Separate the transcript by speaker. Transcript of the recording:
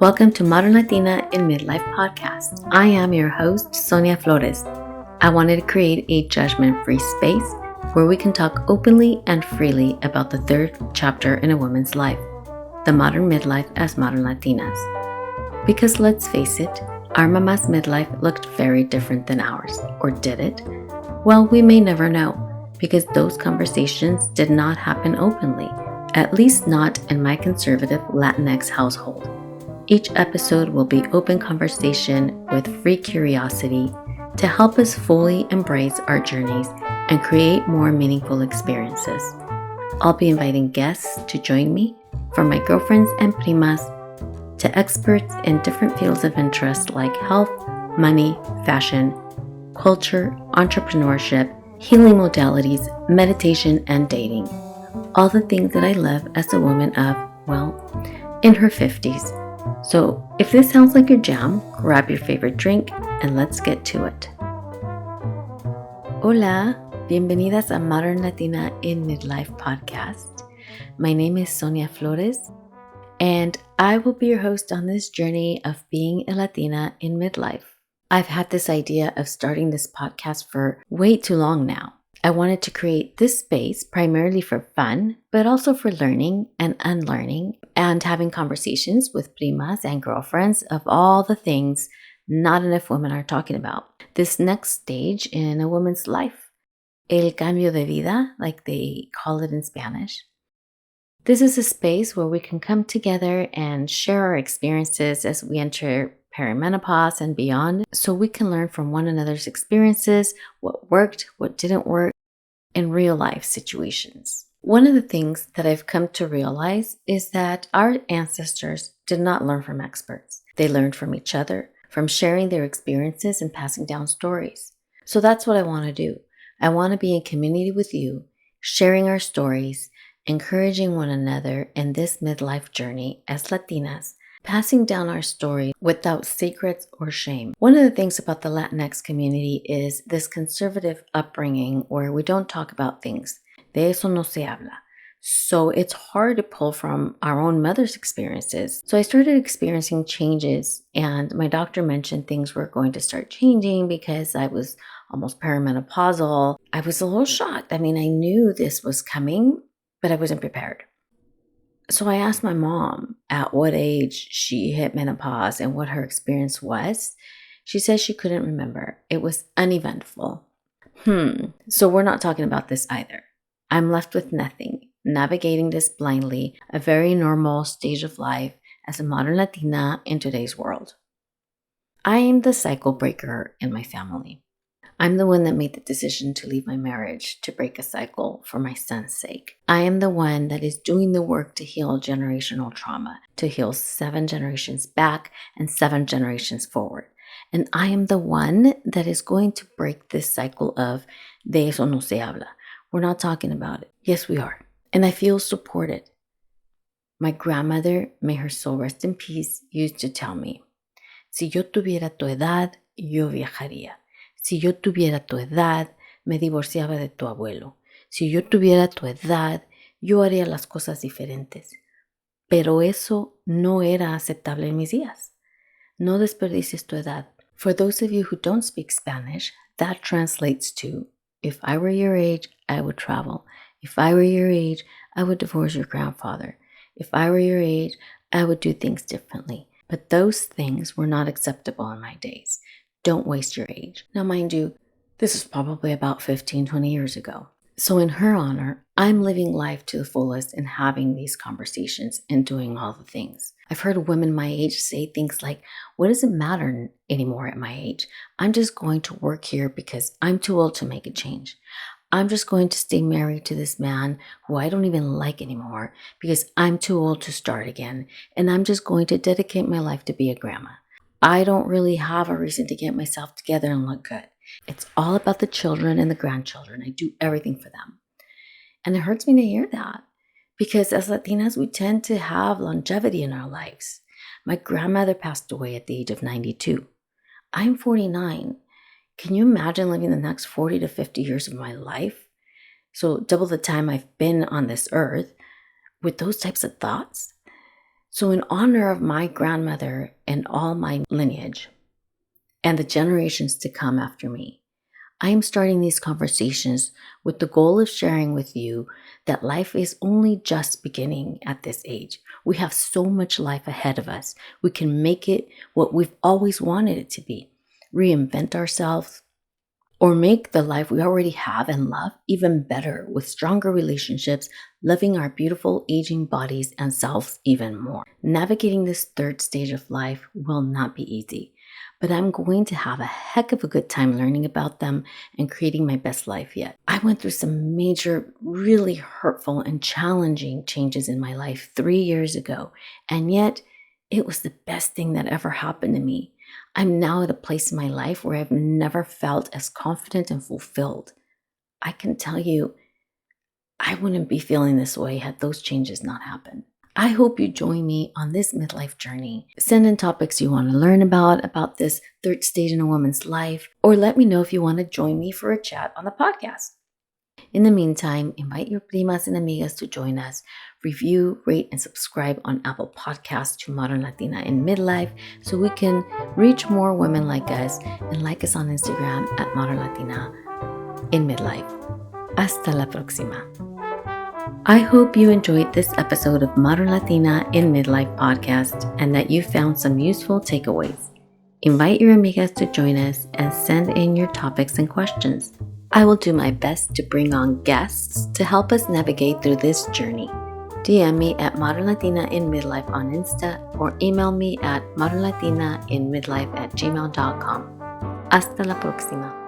Speaker 1: Welcome to Modern Latina in Midlife Podcast. I am your host, Sonia Flores. I wanted to create a judgment-free space where we can talk openly and freely about the third chapter in a woman's life, the modern midlife as modern Latinas. Because let's face it, our mama's midlife looked very different than ours, or did it? Well, we may never know, because those conversations did not happen openly, at least not in my conservative Latinx household. Each episode will be open conversation with free curiosity to help us fully embrace our journeys and create more meaningful experiences. I'll be inviting guests to join me, from my girlfriends and primas to experts in different fields of interest like health, money, fashion, culture, entrepreneurship, healing modalities, meditation, and dating. All the things that I love as a woman of, in her 50s. So if this sounds like your jam, grab your favorite drink and let's get to it. Hola, bienvenidas a Modern Latina in Midlife Podcast. My name is Sonia Flores, and I will be your host on this journey of being a Latina in midlife. I've had this idea of starting this podcast for way too long now. I wanted to create this space primarily for fun, but also for learning and unlearning and having conversations with primas and girlfriends of all the things not enough women are talking about. This next stage in a woman's life, el cambio de vida, like they call it in Spanish. This is a space where we can come together and share our experiences as we enter perimenopause and beyond, so we can learn from one another's experiences, what worked, what didn't work in real life situations. One of the things that I've come to realize is that our ancestors did not learn from experts. They learned from each other, from sharing their experiences and passing down stories. So that's what I want to do. I want to be in community with you, sharing our stories, encouraging one another in this midlife journey as Latinas, passing down our story without secrets or shame. One of the things about the Latinx community is this conservative upbringing where we don't talk about things. De eso no se habla. So it's hard to pull from our own mother's experiences. So I started experiencing changes, and my doctor mentioned things were going to start changing because I was almost perimenopausal. I was a little shocked. I knew this was coming, but I wasn't prepared. So I asked my mom at what age she hit menopause and what her experience was. She said she couldn't remember. It was uneventful. So we're not talking about this either. I'm left with nothing, navigating this blindly, a very normal stage of life as a modern Latina in today's world. I am the cycle breaker in my family. I'm the one that made the decision to leave my marriage to break a cycle for my son's sake. I am the one that is doing the work to heal generational trauma, to heal 7 generations back and 7 generations forward. And I am the one that is going to break this cycle of de eso no se habla. We're not talking about it. Yes, we are. And I feel supported. My grandmother, may her soul rest in peace, used to tell me, si yo tuviera tu edad, yo viajaría. Si yo tuviera tu edad, me divorciaba de tu abuelo. Si yo tuviera tu edad, yo haría las cosas diferentes. Pero eso no era aceptable en mis días. No desperdicies tu edad. For those of you who don't speak Spanish, that translates to, if I were your age, I would travel. If I were your age, I would divorce your grandfather. If I were your age, I would do things differently. But those things were not acceptable in my days. Don't waste your age. Now, mind you, this is probably about 15, 20 years ago. So in her honor, I'm living life to the fullest and having these conversations and doing all the things. I've heard women my age say things like, what does it matter anymore at my age? I'm just going to work here because I'm too old to make a change. I'm just going to stay married to this man who I don't even like anymore because I'm too old to start again. And I'm just going to dedicate my life to be a grandma. I don't really have a reason to get myself together and look good. It's all about the children and the grandchildren. I do everything for them. And it hurts me to hear that because as Latinas, we tend to have longevity in our lives. My grandmother passed away at the age of 92. I'm 49. Can you imagine living the next 40 to 50 years of my life? So double the time I've been on this earth with those types of thoughts. So in honor of my grandmother and all my lineage and the generations to come after me, I am starting these conversations with the goal of sharing with you that life is only just beginning at this age. We have so much life ahead of us. We can make it what we've always wanted it to be, reinvent ourselves, or make the life we already have and love even better with stronger relationships, loving our beautiful aging bodies and selves even more. Navigating this third stage of life will not be easy, but I'm going to have a heck of a good time learning about them and creating my best life yet. I went through some major, really hurtful and challenging changes in my life 3 years ago, and yet it was the best thing that ever happened to me. I'm now at a place in my life where I've never felt as confident and fulfilled. I can tell you, I wouldn't be feeling this way had those changes not happened. I hope you join me on this midlife journey. Send in topics you want to learn about this third stage in a woman's life, or let me know if you want to join me for a chat on the podcast. In the meantime, invite your primas and amigas to join us. Review, rate, and subscribe on Apple Podcasts to Modern Latina in Midlife so we can reach more women like us, and like us on Instagram at Modern Latina in Midlife. Hasta la próxima. I hope you enjoyed this episode of Modern Latina in Midlife Podcast and that you found some useful takeaways. Invite your amigas to join us and send in your topics and questions. I will do my best to bring on guests to help us navigate through this journey. DM me at Modern Latina in Midlife on Insta or email me at modernlatinainmidlife@gmail.com. Hasta la próxima.